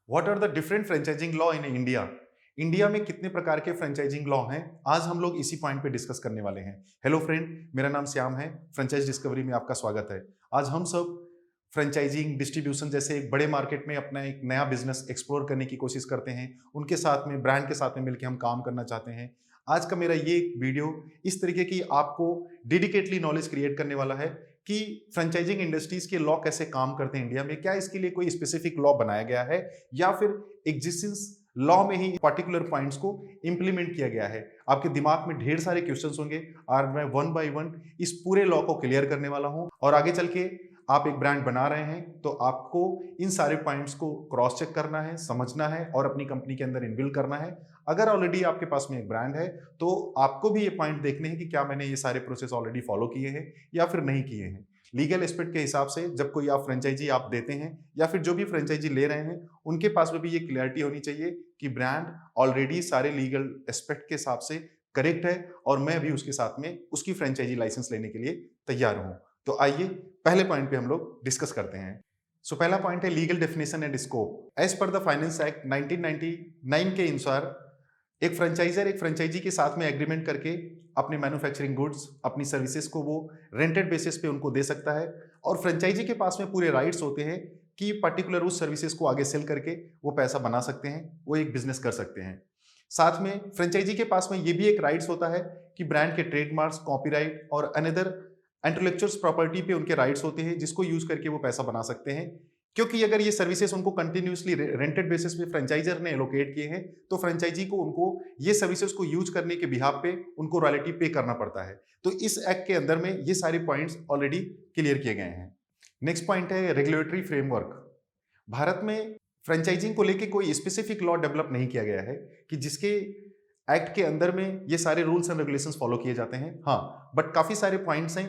What are the different franchising law in India? India में कितने प्रकार के फ्रेंचाइजिंग लॉ हैं? आज हम लोग इसी पॉइंट पे डिस्कस करने वाले हैं। हेलो फ्रेंड, मेरा नाम श्याम है। फ्रेंचाइज डिस्कवरी में आपका स्वागत है। आज हम सब फ्रेंचाइजिंग, डिस्ट्रीब्यूशन जैसे एक बड़े मार्केट में अपना एक नया बिजनेस एक्सप्लोर करने की कोशिश करते हैं। उनके साथ में, ब्रांड के साथ में मिलकर हम काम करना चाहते हैं। आज का मेरा ये वीडियो इस तरीके की आपको डेडिकेटली नॉलेज क्रिएट करने वाला है कि फ्रेंचाइजिंग इंडस्ट्रीज के लॉ कैसे काम करते हैं इंडिया में। क्या इसके लिए कोई स्पेसिफिक लॉ बनाया गया है या फिर एग्जिस्टेंस लॉ में ही पर्टिकुलर पॉइंट्स को इंप्लीमेंट किया गया है? आपके दिमाग में ढेर सारे क्वेश्चंस होंगे और मैं वन बाय वन इस पूरे लॉ को क्लियर करने वाला हूं। और आगे चल के आप एक ब्रांड बना रहे हैं तो आपको इन सारे पॉइंट्स को क्रॉस चेक करना है, समझना है और अपनी कंपनी के अंदर इनबिल्ड करना है। अगर ऑलरेडी आपके पास में एक ब्रांड है तो आपको भी ये पॉइंट देखने हैं कि क्या मैंने ये सारे प्रोसेस ऑलरेडी फॉलो किए हैं या फिर नहीं किए हैं। लीगल एस्पेक्ट के हिसाब से जब कोई आप फ्रेंचाइजी आप देते हैं या फिर जो भी फ्रेंचाइजी ले रहे हैं, उनके पास में भी ये क्लियरिटी होनी चाहिए कि ब्रांड ऑलरेडी सारे लीगल एस्पेक्ट के हिसाब से करेक्ट है और मैं भी उसके साथ में उसकी फ्रेंचाइजी लाइसेंस लेने के लिए तैयार हूं। तो आइए पहले पॉइंट पे हम लोग डिस्कस करते हैं। सो पहला पॉइंट है legal definition and scope. As per the finance act 1999 के अनुसार एक फ्रेंचाइजर एक फ्रेंचाइजी के साथ में एग्रीमेंट करके अपने मैन्युफैक्चरिंग गुड्स, अपनी सर्विसेज को वो रेंटेड बेसिस पे उनको दे सकता है और फ्रेंचाइजी के पास में पूरे राइट्स होते हैं कि पर्टिकुलर उस सर्विसेज को आगे सेल करके वो पैसा बना सकते हैं, वो एक बिजनेस कर सकते हैं। साथ में फ्रेंचाइजी के पास में ये भी एक राइट्स होता है कि ब्रांड के ट्रेडमार्क्स, कॉपीराइट और अनदर इंटेलेक्चुअल प्रॉपर्टी पे उनके राइट्स होते हैं जिसको यूज करके वो पैसा बना सकते हैं। क्योंकि अगर ये सर्विसेज उनको कंटिन्यूसली रेंटेड बेसिस पे फ्रेंचाइजर ने एलोकेट किए हैं तो फ्रेंचाइजी को उनको ये सर्विसेज को यूज करने के बिहाफ पे उनको रॉयल्टी पे करना पड़ता है। तो इस एक्ट के अंदर में ये सारे पॉइंट्स ऑलरेडी क्लियर किए गए हैं। नेक्स्ट पॉइंट है रेगुलेटरी फ्रेमवर्क। भारत में फ्रेंचाइजिंग को लेके कोई स्पेसिफिक लॉ डेवलप नहीं किया गया है कि जिसके एक्ट के अंदर में ये सारे रूल्स एंड रेगुलेशंस फॉलो किए जाते हैं। हाँ, बट काफी सारे पॉइंट्स हैं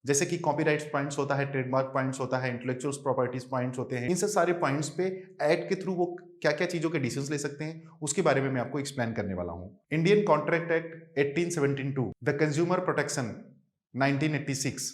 जैसे कि कॉपीराइट्स पॉइंट्स होता है, ट्रेडमार्क पॉइंट्स होता है, इंटेलेक्चुअल प्रॉपर्टीज पॉइंट्स होते हैं। इन सब सारे पॉइंट्स पे एक्ट के थ्रू वो क्या क्या चीजों के डिसीजन ले सकते हैं उसके बारे में मैं आपको एक्सप्लेन करने वाला हूं। Indian contract act 1872, the consumer protection 1986,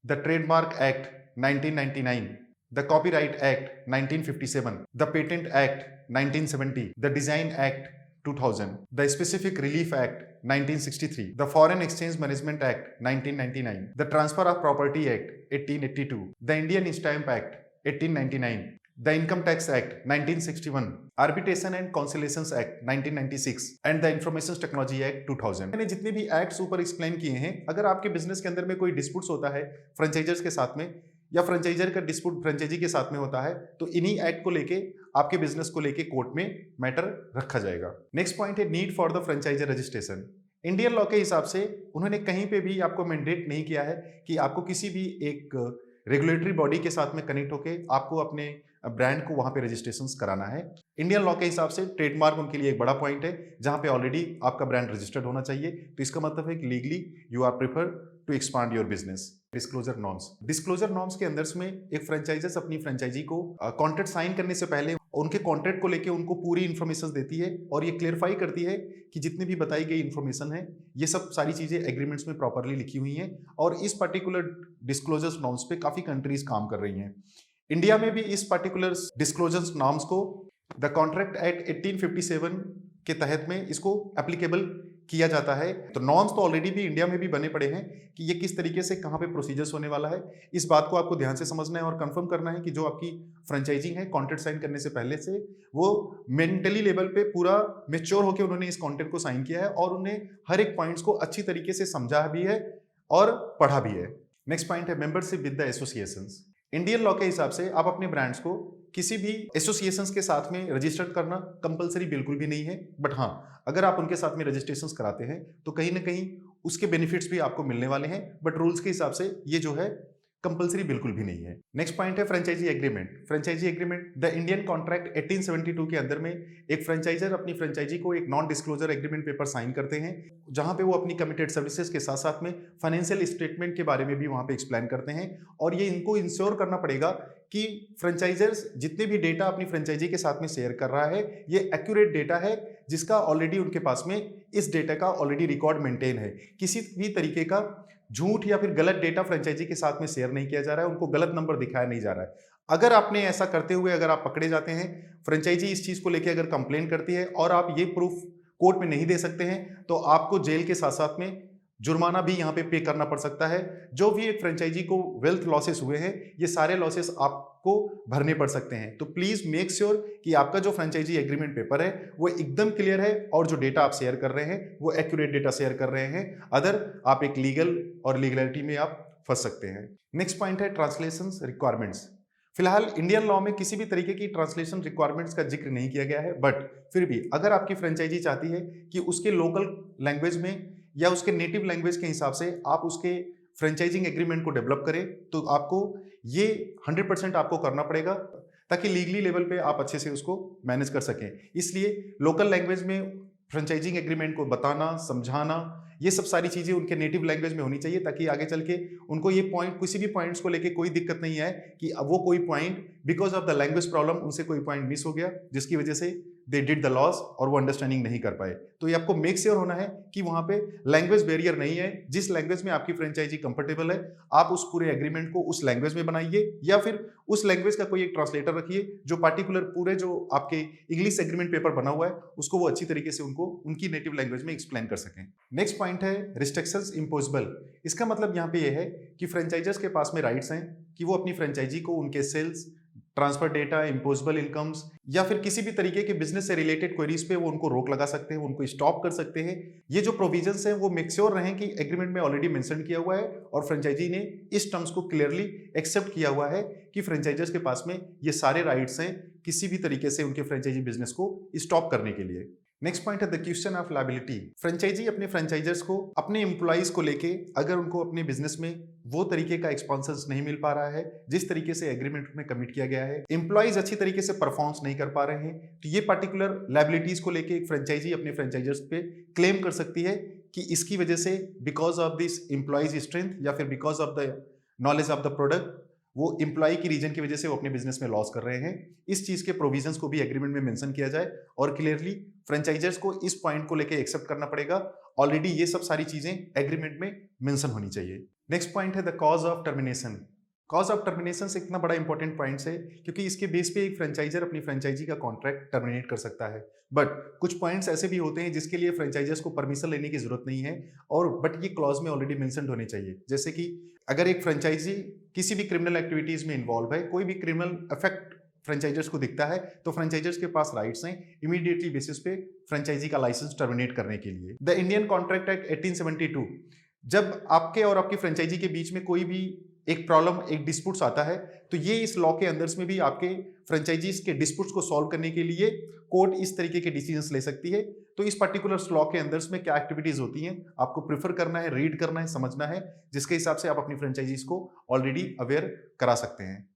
the trademark act 1999, the copyright act 1957, the patent act 1970, the design act 2000, the Specific Relief Act 1963, the Foreign Exchange Management Act 1999, the Transfer of Property Act 1882, the Indian Stamp Act 1899, the Income Tax Act 1961, Arbitration and Conciliations Act 1996 and the Information Technology Act 2000। मैंने जितने भी acts ऊपर explain किए हैं, अगर आपके business के अंदर में कोई डिस्प्यूट्स होता है फ्रेंचाइजर्स के साथ में या फ्रेंचाइजर का डिस्प्यूट फ्रेंचाइजी के साथ में होता है तो इन्हीं एक्ट को लेके आपके बिजनेस को लेके कोर्ट में मैटर रखा जाएगा। नेक्स्ट पॉइंट है need for the franchisor registration. Indian law के हिसाब से उन्होंने कहीं पे भी आपको मैंडेट नहीं किया है कि आपको किसी भी एक रेगुलेटरी बॉडी के साथ में कनेक्ट होके आपको अपने ब्रांड को वहां पे रजिस्ट्रेशन कराना है। इंडियन लॉ के हिसाब से ट्रेडमार्क उनके लिए एक बड़ा पॉइंट है जहां पे ऑलरेडी आपका ब्रांड रजिस्टर्ड होना चाहिए। तो इसका मतलब है कि legally you are prefer to expand your business. Disclosure norms. Disclosure norms के अंदर में एक फ्रेंचाइजर्स अपनी फ्रेंचाइजी को कॉन्ट्रैक्ट साइन करने से पहले उनके कॉन्ट्रैक्ट को लेके उनको पूरी इन्फॉर्मेशन देती है और ये क्लियरफाई करती है कि जितनी भी बताई गई इन्फॉर्मेशन है ये सब सारी चीजें एग्रीमेंट्स में प्रॉपरली लिखी हुई हैं और इस पर्टिकुलर डिस्क्लोजर नॉर्म्स पे काफी कंट्रीज काम कर रही हैं। इंडिया में भी इस पर्टिकुलर डिस्क्लोजर नॉर्म्स को द कॉन्ट्रैक्ट एक्ट 1857 के तहत में इसको एप्लीकेबल किया जाता है। तो नॉर्म्स तो ऑलरेडी भी इंडिया में भी बने पड़े हैं कि ये किस तरीके से कहां पे प्रोसीजर्स होने वाला है। इस बात को आपको ध्यान से समझना है और कंफर्म करना है कि जो आपकी फ्रेंचाइजिंग है कॉन्ट्रैक्ट साइन करने से पहले से वो मेंटली लेवल पे पूरा मेच्योर होकर उन्होंने इस कॉन्ट्रैक्ट को साइन किया है और उन्हें हर एक पॉइंट्स को अच्छी तरीके से समझा भी है और पढ़ा भी है। नेक्स्ट पॉइंट है membership with the associations. Indian law के हिसाब से आप अपने ब्रांड्स को किसी भी एसोसिएशंस के साथ में रजिस्टर्ड करना कंपलसरी बिल्कुल भी नहीं है, बट हाँ, अगर आप उनके साथ में रजिस्ट्रेशंस कराते हैं तो कहीं ना कहीं उसके बेनिफिट्स भी आपको मिलने वाले हैं, बट रूल्स के हिसाब से ये जो है कंपलसरी बिल्कुल भी नहीं है। नेक्स्ट पॉइंट है franchisee agreement. Franchisee agreement the Indian contract 1872 के अंदर में एक फ्रेंचाइजर अपनी फ्रेंचाइजी को एक non disclosure agreement paper sign करते हैं जहां पे वो अपनी कमिटेड सर्विसेज के साथ साथ में फाइनेंशियल स्टेटमेंट के बारे में भी वहां पे एक्सप्लेन करते हैं और ये इनको इंश्योर करना पड़ेगा कि फ्रेंचाइजर्स जितने भी डेटा अपनी फ्रेंचाइजी के साथ में शेयर कर रहा है ये एक्यूरेट डेटा है जिसका ऑलरेडी उनके पास में इस डेटा का ऑलरेडी रिकॉर्ड मेंटेन है। किसी भी तरीके का झूठ या फिर गलत डेटा फ्रेंचाइजी के साथ में शेयर नहीं किया जा रहा है, उनको गलत नंबर दिखाया नहीं जा रहा है। अगर आपने ऐसा करते हुए अगर आप पकड़े जाते हैं, फ्रेंचाइजी इस चीज को लेके अगर कंप्लेन करती है और आप ये प्रूफ कोर्ट में नहीं दे सकते हैं, तो आपको जेल के साथ साथ में जुर्माना भी यहाँ पे करना पड़ सकता है। जो भी एक फ्रेंचाइजी को वेल्थ लॉसेस हुए हैं, ये सारे लॉसेस आपको भरने पड़ सकते हैं। तो प्लीज मेक श्योर कि आपका जो फ्रेंचाइजी एग्रीमेंट पेपर है वो एकदम क्लियर है और जो डेटा आप शेयर कर रहे हैं वो एक्यूरेट डेटा शेयर कर रहे हैं। अदर आप एक लीगल और लीगलिटी में आप फंस सकते हैं। नेक्स्ट पॉइंट है ट्रांसलेशन रिक्वायरमेंट्स। फिलहाल इंडियन लॉ में किसी भी तरीके की ट्रांसलेशन रिक्वायरमेंट्स का जिक्र नहीं किया गया है, बट फिर भी अगर आपकी फ्रेंचाइजी चाहती है कि उसके लोकल लैंग्वेज में या उसके नेटिव लैंग्वेज के हिसाब से आप उसके फ्रेंचाइजिंग एग्रीमेंट को डेवलप करें, तो आपको ये 100% आपको करना पड़ेगा, ताकि लीगली लेवल पे आप अच्छे से उसको मैनेज कर सकें। इसलिए लोकल लैंग्वेज में फ्रेंचाइजिंग एग्रीमेंट को बताना, समझाना, ये सब सारी चीजें उनके नेटिव लैंग्वेज में होनी चाहिए, ताकि आगे चल के उनको ये पॉइंट, किसी भी पॉइंट्स को लेके कोई दिक्कत नहीं आए कि अब वो कोई point because of the language problem उनसे कोई पॉइंट मिस हो गया जिसकी वजह से दे डिड द लॉस और वो अंडरस्टैंडिंग नहीं कर पाए। तो ये आपको मेक श्योर होना है कि वहां पे लैंग्वेज बैरियर नहीं है। जिस लैंग्वेज में आपकी फ्रेंचाइजी कंफर्टेबल है, आप उस पूरे एग्रीमेंट को उस लैंग्वेज में बनाइए, या फिर उस लैंग्वेज का कोई एक ट्रांसलेटर रखिए जो पार्टिकुलर पूरे जो आपके इंग्लिश एग्रीमेंट पेपर बना हुआ है उसको वो अच्छी तरीके से उनको उनकी नेटिव लैंग्वेज में एक्सप्लेन कर सकें। नेक्स्ट पॉइंट है रिस्ट्रिक्शंस इम्पोजिबल। इसका मतलब यहाँ पे ये है कि फ्रेंचाइजर्स के पास में राइट्स हैं कि वो अपनी फ्रेंचाइजी को उनके sales, transfer data, impossible incomes या फिर किसी भी तरीके के बिजनेस से रिलेटेड क्वेरीज पे वो उनको रोक लगा सकते हैं, उनको स्टॉप कर सकते हैं। ये जो प्रोविजंस हैं वो मेक श्योर रहें कि एग्रीमेंट में ऑलरेडी मेंशन किया हुआ है और फ्रेंचाइजी ने इस टर्म्स को क्लियरली एक्सेप्ट किया हुआ है कि फ्रेंचाइजर्स के पास में ये सारे राइट्स हैं किसी भी तरीके से उनके फ्रेंचाइजी बिजनेस को स्टॉप करने के लिए। नेक्स्ट पॉइंट है the question of liability. Franchisee अपने फ्रेंचाइजर्स को, अपने एम्प्लॉइज को लेके अगर उनको अपने बिजनेस में वो तरीके का एक्सपांशन नहीं मिल पा रहा है जिस तरीके से एग्रीमेंट में कमिट किया गया है, एम्प्लॉइज अच्छी तरीके से परफॉर्म नहीं कर पा रहे हैं, तो ये पर्टिकुलर लायबिलिटीज को लेके एक फ्रेंचाइजी अपने फ्रेंचाइजर्स पे क्लेम कर सकती है कि इसकी वजह से because of this employees strength या फिर because of the knowledge of the product, वो एम्प्लॉय की रीजन की वजह से वो अपने बिजनेस में लॉस कर रहे हैं। इस चीज के प्रोविजंस को भी एग्रीमेंट में मेंशन किया जाए और क्लियरली फ्रेंचाइजर्स को इस पॉइंट को लेके एक्सेप्ट करना पड़ेगा। ऑलरेडी ये सब सारी चीजें एग्रीमेंट में मेंशन होनी चाहिए। नेक्स्ट पॉइंट है the cause of termination. Cause of termination से इतना बड़ा इंपॉर्टेंट पॉइंट है क्योंकि इसके बेस पे एक फ्रेंचाइजर अपनी फ्रेंचाइजी का कॉन्ट्रैक्ट टर्मिनेट कर सकता है, बट कुछ पॉइंट्स ऐसे भी होते हैं जिसके लिए फ्रेंचाइजर्स को परमिशन लेने की जरूरत नहीं है और बट ये क्लॉज में ऑलरेडी मेंशन होने चाहिए। जैसे कि अगर एक फ्रेंचाइजी किसी भी क्रिमिनल एक्टिविटीज में इन्वॉल्व है, कोई भी क्रिमिनल इफेक्ट फ्रेंचाइजर्स को दिखता है, तो फ्रेंचाइजर्स के पास राइट्स हैं इमीडिएटली बेसिस पे फ्रेंचाइजी का लाइसेंस टर्मिनेट करने के लिए। द इंडियन कॉन्ट्रैक्ट एक्ट 1872, जब आपके और आपकी फ्रेंचाइजी के बीच में कोई भी एक प्रॉब्लम, एक डिस्प्यूट्स आता है, तो ये इस लॉ के अंदर में भी आपके फ्रेंचाइजीज के डिस्प्यूट्स को सॉल्व करने के लिए कोर्ट इस तरीके के डिसीजंस ले सकती है। तो इस पर्टिकुलर लॉ के अंदर में क्या एक्टिविटीज होती हैं आपको प्रेफर करना है, रीड करना है, समझना है, जिसके हिसाब से आप अपनी फ्रेंचाइजीज को ऑलरेडी अवेयर करा सकते हैं।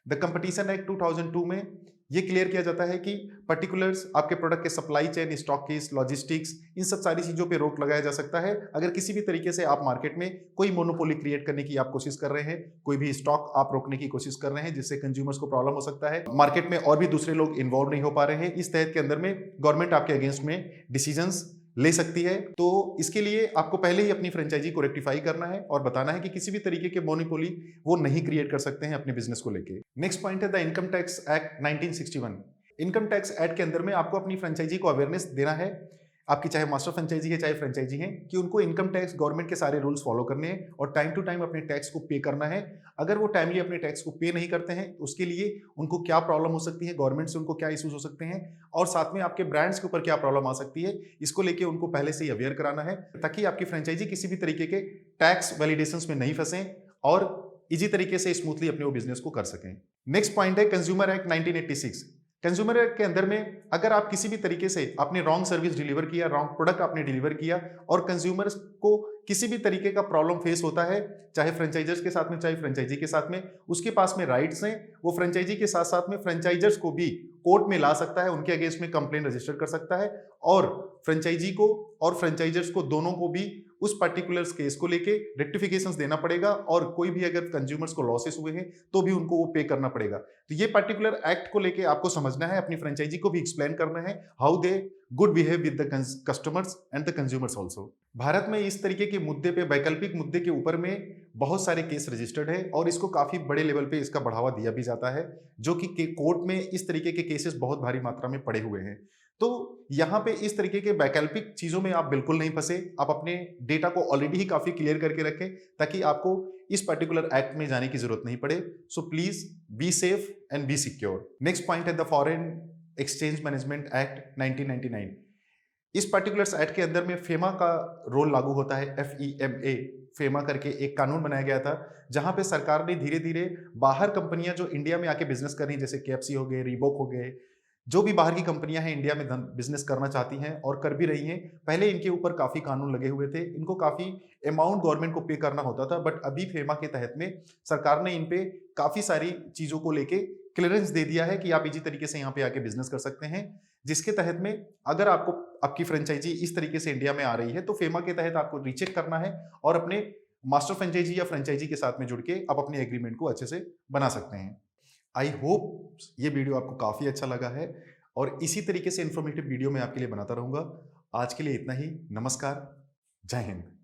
द कंपटीशन एक्ट 2002 में ये क्लियर किया जाता है कि पर्टिकुलर्स आपके प्रोडक्ट के सप्लाई चेन, स्टॉकिस, लॉजिस्टिक्स, इन सब सारी चीजों पे रोक लगाया जा सकता है अगर किसी भी तरीके से आप मार्केट में कोई मोनोपोली क्रिएट करने की आप कोशिश कर रहे हैं, कोई भी स्टॉक आप रोकने की कोशिश कर रहे हैं जिससे कंज्यूमर्स को प्रॉब्लम हो सकता है, मार्केट में और भी दूसरे लोग इन्वॉल्व नहीं हो पा रहे हैं। इस तहत के अंदर में गवर्नमेंट आपके अगेंस्ट में डिसीजंस ले सकती है। तो इसके लिए आपको पहले ही अपनी फ्रेंचाइजी को रेक्टिफाई करना है और बताना है कि किसी भी तरीके के मोनोपोली वो नहीं क्रिएट कर सकते हैं अपने बिजनेस को लेके। नेक्स्ट पॉइंट है the income tax act 1961। Income tax act के अंदर में आपको अपनी फ्रेंचाइजी को अवेयरनेस देना है, आपकी चाहे मास्टर फ्रेंचाइजी है चाहे फ्रेंचाइजी है, कि उनको इनकम टैक्स गवर्नमेंट के सारे रूल्स फॉलो करने हैं और टाइम टू टाइम अपने टैक्स को पे करना है। अगर वो टाइमली अपने टैक्स को पे नहीं करते हैं उसके लिए उनको क्या प्रॉब्लम हो सकती है, गवर्नमेंट से उनको क्या इश्यूज हो सकते हैं और साथ में आपके ब्रांड्स के ऊपर क्या प्रॉब्लम आ सकती है, इसको लेके उनको पहले से ही अवेयर कराना है ताकि आपकी फ्रेंचाइजी किसी भी तरीके के टैक्स वैलिडेशंस में नहीं फंसे और इजी तरीके से स्मूथली अपने वो बिजनेस को कर सकें। नेक्स्ट पॉइंट है कंज्यूमर एक्ट 1986। कंज्यूमर एक्ट के अंदर में अगर आप किसी भी तरीके से आपने रॉन्ग सर्विस डिलीवर किया, रॉन्ग प्रोडक्ट आपने डिलीवर किया और कंज्यूमर्स को किसी भी तरीके का प्रॉब्लम फेस होता है, चाहे फ्रेंचाइजर्स के साथ में चाहे फ्रेंचाइजी के साथ में, उसके पास में राइट्स हैं, वो फ्रेंचाइजी के साथ साथ में फ्रेंचाइजर्स को भी कोर्ट में ला सकता है, उनके अगेंस्ट में कंप्लेंट रजिस्टर कर सकता है और फ्रेंचाइजी को और फ्रेंचाइजर्स को दोनों को भी उस पर्टिकुलर केस को लेके रेक्टिफिकेशंस देना पड़ेगा और कोई भी अगर कंज्यूमर्स को लॉसेस हुए हैं तो भी उनको वो पे करना पड़ेगा। तो ये पर्टिकुलर एक्ट को लेके आपको समझना है, अपनी फ्रेंचाइजी को भी एक्सप्लेन करना है how they good behave with the customers and the consumers also. Bharat में इस तरीके के मुद्दे पे, वैकल्पिक मुद्दे के ऊपर में बहुत सारे केस रजिस्टर्ड है और इसको काफी बड़े लेवल पे इसका बढ़ावा दिया भी जाता है, जो कि कोर्ट में इस तरीके के केसेस बहुत भारी मात्रा में पड़े हुए हैं। तो यहाँ पे इस तरीके के वैकल्पिक चीजों में आप बिल्कुल नहीं फंसे। आप अपने डेटा को ऑलरेडी ही काफी क्लियर करके रखें ताकि आपको इस पर्टिकुलर एक्ट में जाने की जरूरत नहीं पड़े। So please be safe and be secure. Next point है the foreign exchange management act 1999। इस पर्टिकुलर एक्ट के अंदर में फेमा का रोल लागू होता है। FEMA, फेमा करके एक कानून बनाया गया था, जहां पे सरकार ने धीरे धीरे बाहर कंपनियां जो इंडिया में आके बिजनेस कर रही हैं, जैसे KFC हो गए, रीबॉक हो गए, जो भी बाहर की कंपनियां हैं इंडिया में बिजनेस करना चाहती हैं और कर भी रही हैं, पहले इनके ऊपर काफी कानून लगे हुए थे, इनको काफी अमाउंट गवर्नमेंट को पे करना होता था। बट अभी फेमा के तहत में सरकार ने इन पे काफी सारी चीजों को लेके क्लियरेंस दे दिया है कि आप इसी तरीके से यहाँ पे आके बिजनेस कर सकते हैं, जिसके तहत में अगर आपको आपकी फ्रेंचाइजी इस तरीके से इंडिया में आ रही है तो फेमा के तहत आपको रीचेक करना है और अपने मास्टर फ्रेंचाइजी या फ्रेंचाइजी के साथ में जुड़ के आप अपने एग्रीमेंट को अच्छे से बना सकते हैं। आई होप ये वीडियो आपको काफी अच्छा लगा है और इसी तरीके से इंफॉर्मेटिव वीडियो मैं आपके लिए बनाता रहूंगा। आज के लिए इतना ही। नमस्कार, जय हिंद।